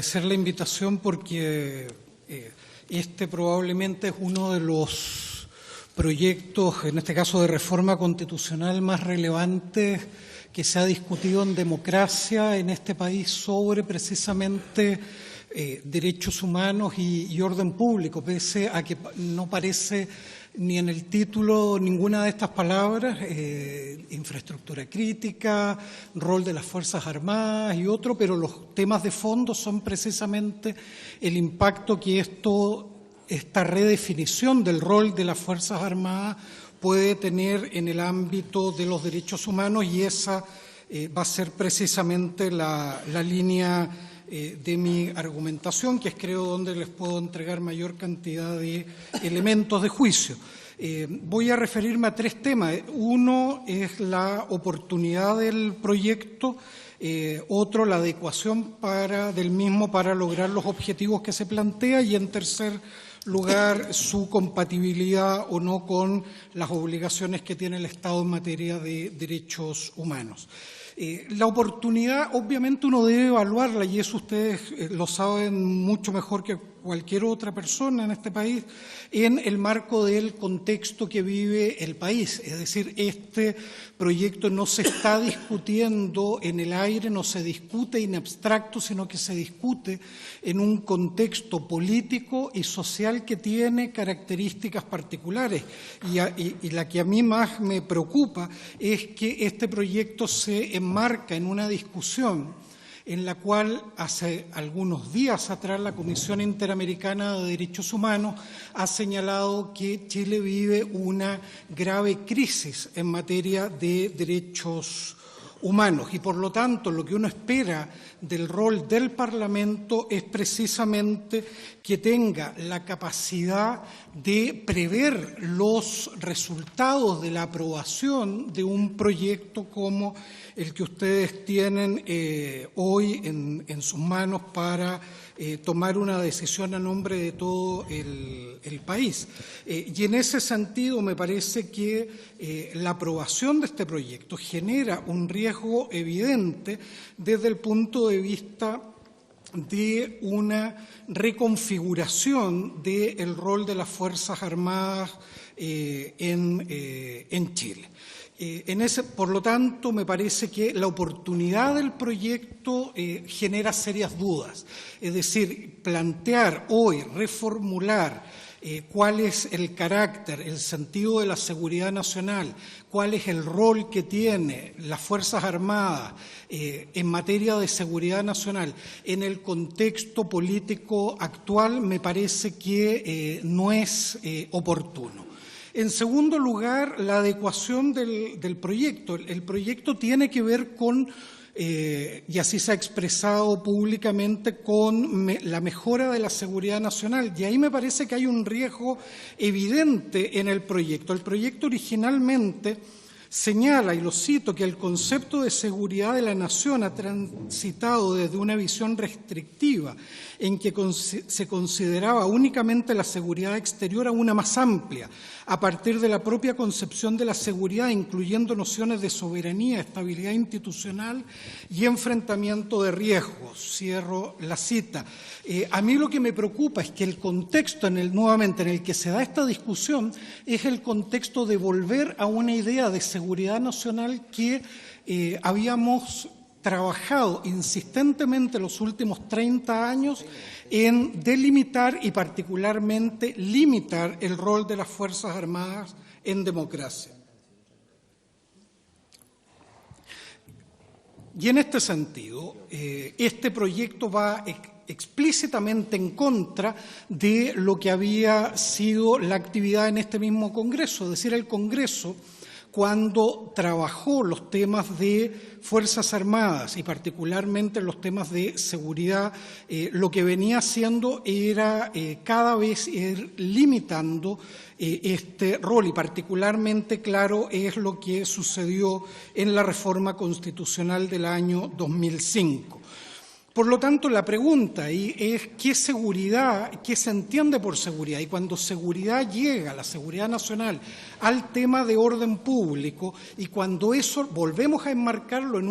Agradecer la invitación porque este probablemente es uno de los proyectos, en este caso de reforma constitucional, más relevantes que se ha discutido en democracia en este país sobre precisamente derechos humanos y orden público, pese a que no parece ni en el título ninguna de estas palabras, infraestructura crítica, rol de las Fuerzas Armadas y otro, pero los temas de fondo son precisamente el impacto que esta redefinición del rol de las Fuerzas Armadas puede tener en el ámbito de los derechos humanos, y esa va a ser precisamente la línea de mi argumentación, que es creo donde les puedo entregar mayor cantidad de elementos de juicio. Voy a referirme a tres temas. Uno es la oportunidad del proyecto, otro la adecuación del mismo para lograr los objetivos que se plantea, y en tercer lugar su compatibilidad o no con las obligaciones que tiene el Estado en materia de derechos humanos. La oportunidad, obviamente, uno debe evaluarla, y eso ustedes lo saben mucho mejor que cualquier otra persona en este país, en el marco del contexto que vive el país. Es decir, este proyecto no se está discutiendo en el aire, no se discute en abstracto, sino que se discute en un contexto político y social que tiene características particulares. Y la que a mí más me preocupa es que este proyecto se enmarca en una discusión en la cual hace algunos días atrás la Comisión Interamericana de Derechos Humanos ha señalado que Chile vive una grave crisis en materia de derechos humanos, y por lo tanto lo que uno espera del rol del Parlamento es precisamente que tenga la capacidad de prever los resultados de la aprobación de un proyecto como el que ustedes tienen hoy en sus manos para tomar una decisión a nombre de todo el país. Y en ese sentido me parece que la aprobación de este proyecto genera un riesgo evidente desde el punto de vista de una reconfiguración del rol de las Fuerzas Armadas en Chile. Por lo tanto, me parece que la oportunidad del proyecto genera serias dudas. Es decir, plantear hoy, reformular cuál es el carácter, el sentido de la seguridad nacional, cuál es el rol que tiene las Fuerzas Armadas en materia de seguridad nacional en el contexto político actual, me parece que no es oportuno. En segundo lugar, la adecuación del proyecto. El proyecto tiene que ver con, y así se ha expresado públicamente, con la mejora de la seguridad nacional. Y ahí me parece que hay un riesgo evidente en el proyecto. El proyecto originalmente señala, y lo cito, que el concepto de seguridad de la nación ha transitado desde una visión restrictiva en que se consideraba únicamente la seguridad exterior a una más amplia, a partir de la propia concepción de la seguridad, incluyendo nociones de soberanía, estabilidad institucional y enfrentamiento de riesgos. Cierro la cita. A mí lo que me preocupa es que el contexto nuevamente en el que se da esta discusión es el contexto de volver a una idea de seguridad nacional que habíamos trabajado insistentemente los últimos 30 años en delimitar y particularmente limitar el rol de las Fuerzas Armadas en democracia. Y en este sentido, este proyecto va explícitamente en contra de lo que había sido la actividad en este mismo Congreso. Es decir, el Congreso, cuando trabajó los temas de Fuerzas Armadas y particularmente los temas de seguridad, lo que venía haciendo era cada vez ir limitando este rol, y particularmente claro es lo que sucedió en la reforma constitucional del año 2005. Por lo tanto, la pregunta ahí es qué seguridad, qué se entiende por seguridad. Y cuando seguridad llega, la seguridad nacional, al tema de orden público, y cuando eso volvemos a enmarcarlo en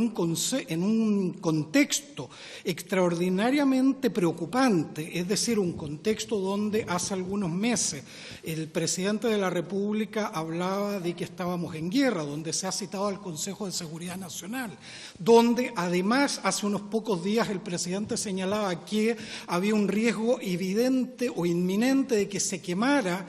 un contexto extraordinariamente preocupante, es decir, un contexto donde hace algunos meses el presidente de la República hablaba de que estábamos en guerra, donde se ha citado al Consejo de Seguridad Nacional, donde además hace unos pocos días el presidente señalaba que había un riesgo evidente o inminente de que se quemara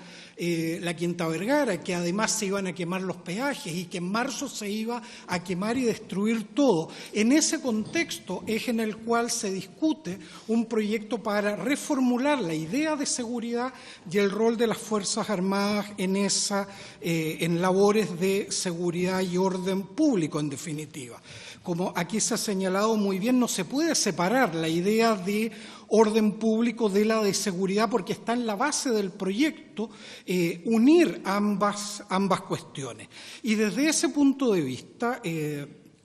la Quinta Vergara, que además se iban a quemar los peajes y que en marzo se iba a quemar y destruir todo. En ese contexto es en el cual se discute un proyecto para reformular la idea de seguridad y el rol de las Fuerzas Armadas en labores de seguridad y orden público, en definitiva. Como aquí se ha señalado muy bien, no se puede separar la idea de orden público de la de seguridad porque está en la base del proyecto unir ambas cuestiones. Y desde ese punto de vista,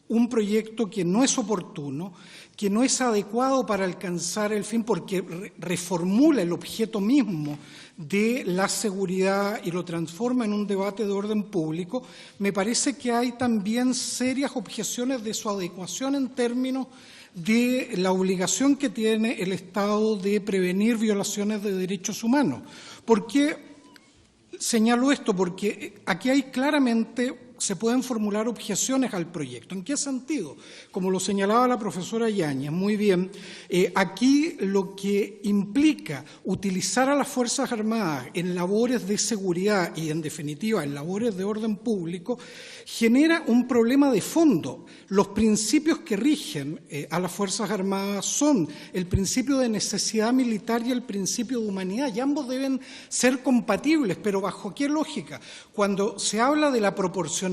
un proyecto que no es oportuno, que no es adecuado para alcanzar el fin porque reformula el objeto mismo de la seguridad y lo transforma en un debate de orden público, me parece que hay también serias objeciones de su adecuación en términos de la obligación que tiene el Estado de prevenir violaciones de derechos humanos. ¿Por qué señalo esto? Porque aquí hay claramente se pueden formular objeciones al proyecto. ¿En qué sentido? Como lo señalaba la profesora Yáñez, muy bien, aquí lo que implica utilizar a las Fuerzas Armadas en labores de seguridad y, en definitiva, en labores de orden público, genera un problema de fondo. Los principios que rigen a las Fuerzas Armadas son el principio de necesidad militar y el principio de humanidad, y ambos deben ser compatibles, pero ¿bajo qué lógica? Cuando se habla de la proporcionalidad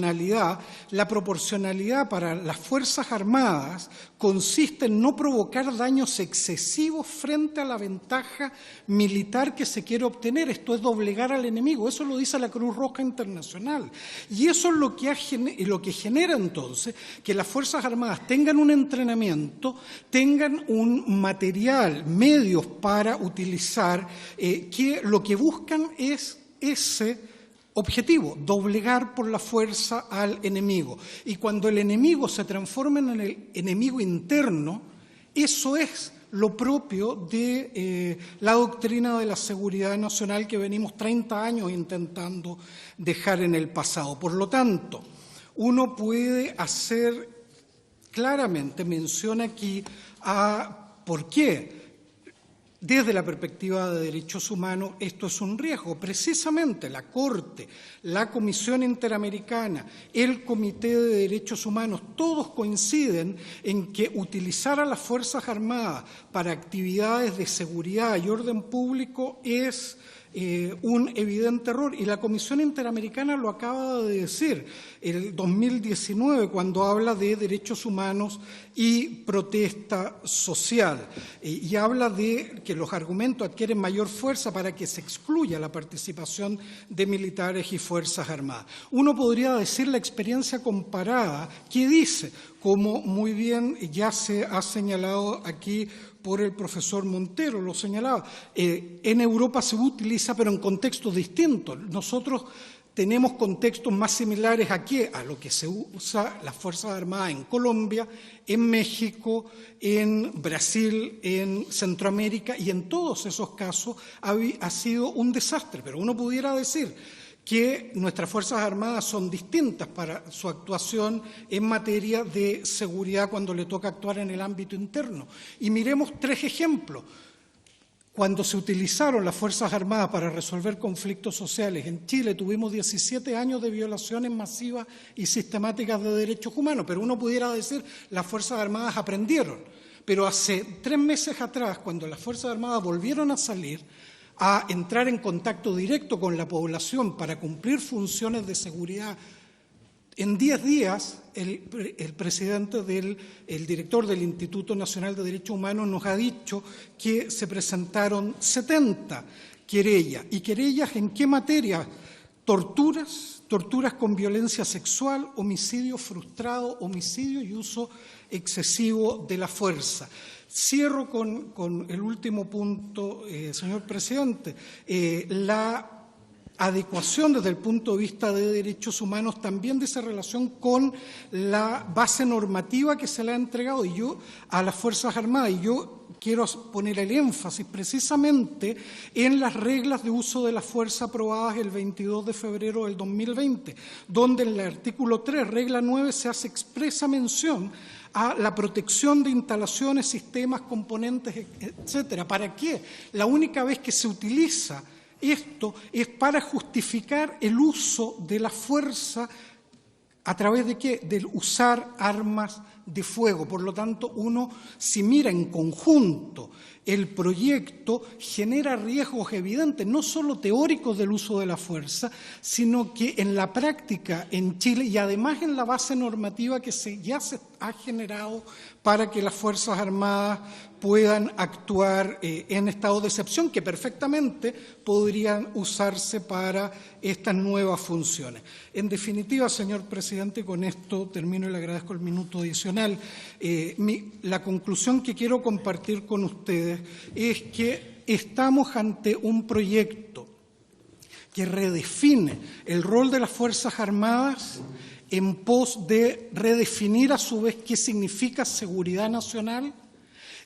para las Fuerzas Armadas consiste en no provocar daños excesivos frente a la ventaja militar que se quiere obtener. Esto es doblegar al enemigo. Eso lo dice la Cruz Roja Internacional. Y eso es lo que genera entonces que las Fuerzas Armadas tengan un entrenamiento, tengan un material, medios para utilizar, que lo que buscan es ese objetivo, doblegar por la fuerza al enemigo. Y cuando el enemigo se transforma en el enemigo interno, eso es lo propio de la doctrina de la seguridad nacional que venimos 30 años intentando dejar en el pasado. Por lo tanto, uno puede hacer claramente mención aquí a por qué. Desde la perspectiva de derechos humanos, esto es un riesgo. Precisamente la Corte, la Comisión Interamericana, el Comité de Derechos Humanos, todos coinciden en que utilizar a las Fuerzas Armadas para actividades de seguridad y orden público es un evidente error. Y la Comisión Interamericana lo acaba de decir el 2019 cuando habla de derechos humanos y protesta social. Y habla de que los argumentos adquieren mayor fuerza para que se excluya la participación de militares y Fuerzas Armadas. Uno podría decir la experiencia comparada, que dice, como muy bien ya se ha señalado aquí por el profesor Montero, lo señalaba, en Europa se utiliza, pero en contextos distintos. Nosotros tenemos contextos más similares aquí a lo que se usa las Fuerzas Armadas en Colombia, en México, en Brasil, en Centroamérica, y en todos esos casos ha sido un desastre. Pero uno pudiera decir que nuestras Fuerzas Armadas son distintas para su actuación en materia de seguridad cuando le toca actuar en el ámbito interno. Y miremos 3 ejemplos. Cuando se utilizaron las Fuerzas Armadas para resolver conflictos sociales en Chile, tuvimos 17 años de violaciones masivas y sistemáticas de derechos humanos, pero uno pudiera decir las Fuerzas Armadas aprendieron. Pero hace 3 meses atrás, cuando las Fuerzas Armadas volvieron a salir, a entrar en contacto directo con la población para cumplir funciones de seguridad, en 10 días el presidente el director del Instituto Nacional de Derechos Humanos nos ha dicho que se presentaron 70 querellas. ¿Y querellas en qué materia? torturas con violencia sexual, homicidio frustrado, homicidio y uso excesivo de la fuerza. Cierro con el último punto, señor presidente. La adecuación desde el punto de vista de derechos humanos también de esa relación con la base normativa que se le ha entregado a las Fuerzas Armadas. Y yo quiero poner el énfasis precisamente en las reglas de uso de la fuerza aprobadas el 22 de febrero del 2020, donde en el artículo 3, regla 9, se hace expresa mención a la protección de instalaciones, sistemas, componentes, etcétera. ¿Para qué? La única vez que se utiliza esto es para justificar el uso de la fuerza a través de qué? Del usar armas de fuego. Por lo tanto, uno, si mira en conjunto el proyecto, genera riesgos evidentes, no solo teóricos del uso de la fuerza, sino que en la práctica en Chile y además en la base normativa que ya se ha generado para que las Fuerzas Armadas puedan actuar en estado de excepción, que perfectamente podrían usarse para estas nuevas funciones. En definitiva, señor presidente, con esto termino y le agradezco el minuto adicional. La conclusión que quiero compartir con ustedes es que estamos ante un proyecto que redefine el rol de las Fuerzas Armadas en pos de redefinir a su vez qué significa seguridad nacional,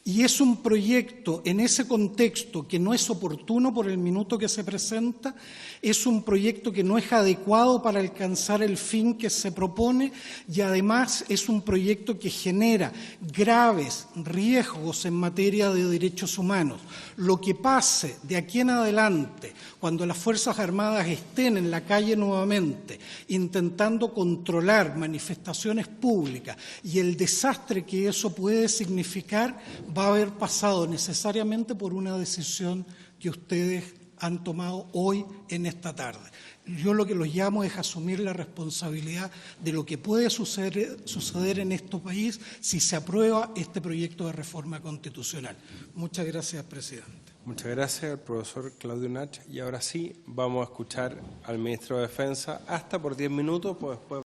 y es un proyecto en ese contexto que no es oportuno por el minuto que se presenta, es un proyecto que no es adecuado para alcanzar el fin que se propone y además es un proyecto que genera graves riesgos en materia de derechos humanos. Lo que pase de aquí en adelante, cuando las Fuerzas Armadas estén en la calle nuevamente intentando controlar manifestaciones públicas y el desastre que eso puede significar, va a haber pasado necesariamente por una decisión que ustedes han tomado hoy en esta tarde. Yo lo que los llamo es asumir la responsabilidad de lo que puede suceder en este país si se aprueba este proyecto de reforma constitucional. Muchas gracias, presidente. Muchas gracias al profesor Claudio Nach. Y ahora sí, vamos a escuchar al ministro de Defensa hasta por 10 minutos, pues después